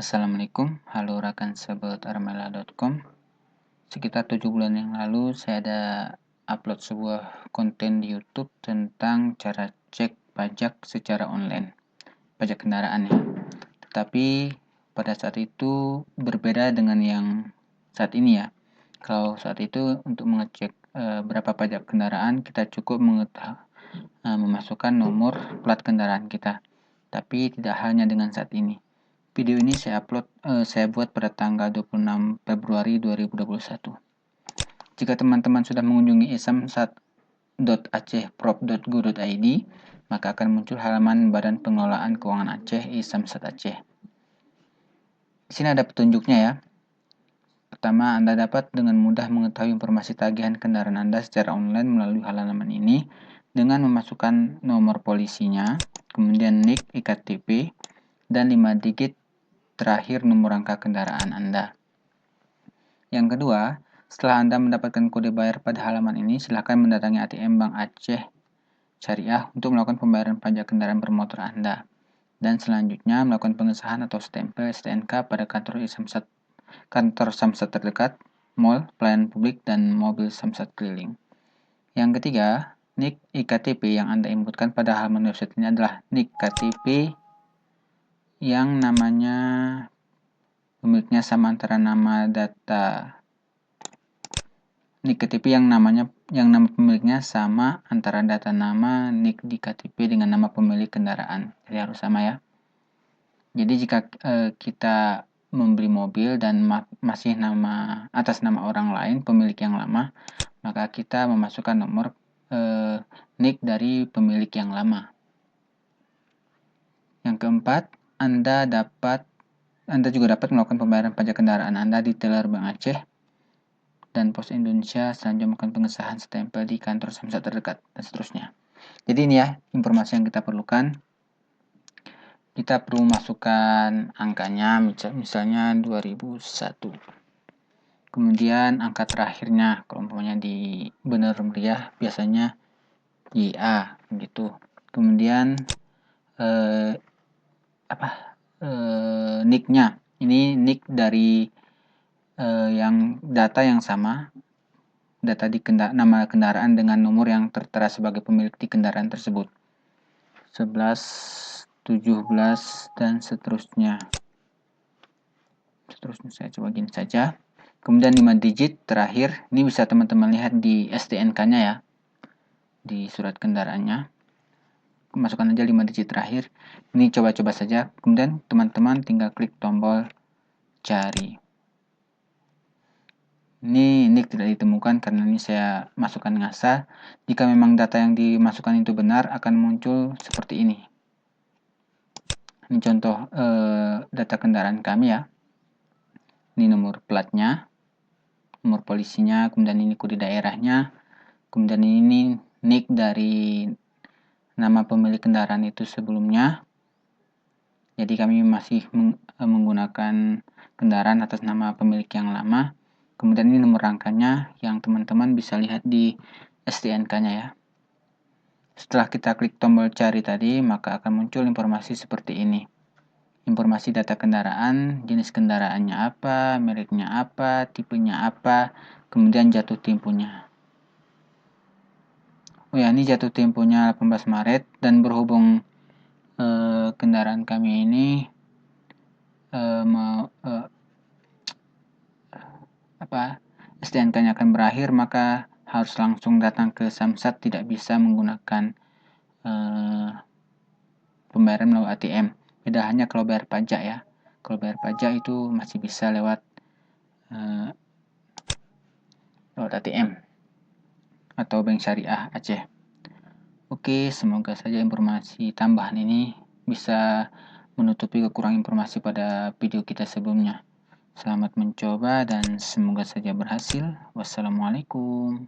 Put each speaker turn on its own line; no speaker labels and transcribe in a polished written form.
Assalamualaikum, halo rekan sahabat armela.com. Sekitar 7 bulan yang lalu saya ada upload sebuah konten di YouTube tentang cara cek pajak secara online, pajak kendaraan ya. Tetapi pada saat itu berbeda dengan yang saat ini ya. Kalau saat itu untuk mengecek berapa pajak kendaraan kita cukup memasukkan nomor plat kendaraan kita. Tapi tidak halnya dengan saat ini. Video ini saya buat pada tanggal 26 Februari 2021. Jika teman-teman sudah mengunjungi isamsat.acehprop.go.id, maka akan muncul halaman Badan Pengelolaan Keuangan Aceh Isamsat Aceh. Di sini ada petunjuknya ya. Pertama, Anda dapat dengan mudah mengetahui informasi tagihan kendaraan Anda secara online melalui halaman ini dengan memasukkan nomor polisinya, kemudian NIK IKTP, dan 5 digit terakhir nomor rangka kendaraan Anda. Yang kedua, setelah Anda mendapatkan kode bayar pada halaman ini, silakan mendatangi ATM Bank Aceh Syariah untuk melakukan pembayaran pajak kendaraan bermotor Anda. Dan selanjutnya melakukan pengesahan atau stempel STNK pada kantor Samsat terdekat, mall, pelayanan publik, dan mobil Samsat keliling. Yang ketiga, NIK IKTP yang Anda inputkan pada halaman website ini adalah NIK KTP yang namanya pemiliknya sama antara nama KTP yang nama pemiliknya sama antara data nama NIK di KTP dengan nama pemilik kendaraan. Jadi harus sama ya. Jadi jika kita membeli mobil dan masih atas nama orang lain, pemilik yang lama, maka kita memasukkan nomor NIK dari pemilik yang lama. Yang keempat, Anda juga dapat melakukan pembayaran pajak kendaraan Anda di teller Bank Aceh dan Pos Indonesia selanjutnya melakukan pengesahan stempel di kantor Samsat terdekat dan seterusnya. Jadi ini ya informasi yang kita perlukan. Kita perlu masukkan angkanya misalnya 2001. Kemudian angka terakhirnya kalau umpamanya di benar meriah biasanya YA gitu. Kemudian NIK-nya. Ini NIK dari yang data yang sama, data di nama kendaraan dengan nomor yang tertera sebagai pemilik di kendaraan tersebut. 11, 17, dan seterusnya. Saya coba gini saja. Kemudian 5 digit terakhir, ini bisa teman-teman lihat di STNK-nya ya, di surat kendaraannya. Masukkan aja 5 digit terakhir. Ini coba-coba saja. Kemudian teman-teman tinggal klik tombol cari. Ini NIK tidak ditemukan karena ini saya masukkan ngasal. Jika memang data yang dimasukkan itu benar, akan muncul seperti ini. Ini contoh data kendaraan kami ya. Ini nomor platnya, nomor polisinya, kemudian ini kode daerahnya, kemudian ini NIK dari nama pemilik kendaraan itu sebelumnya. Jadi kami masih menggunakan kendaraan atas nama pemilik yang lama. Kemudian ini nomor rangkanya yang teman-teman bisa lihat di STNK-nya ya. Setelah kita klik tombol cari tadi, maka akan muncul informasi seperti ini. Informasi data kendaraan, jenis kendaraannya apa, mereknya apa, tipenya apa, kemudian jatuh temponya. Oh ya, ini jatuh temponya 18 Maret dan berhubung kendaraan kami ini STNK-nya akan berakhir, maka harus langsung datang ke Samsat, tidak bisa menggunakan pembayaran melalui ATM. Beda hanya kalau bayar pajak ya. Kalau bayar pajak itu masih bisa lewat ATM atau Bank Syariah Aceh. Oke, semoga saja informasi tambahan ini bisa menutupi kekurangan informasi pada video kita sebelumnya. Selamat mencoba dan semoga saja berhasil. Wassalamualaikum.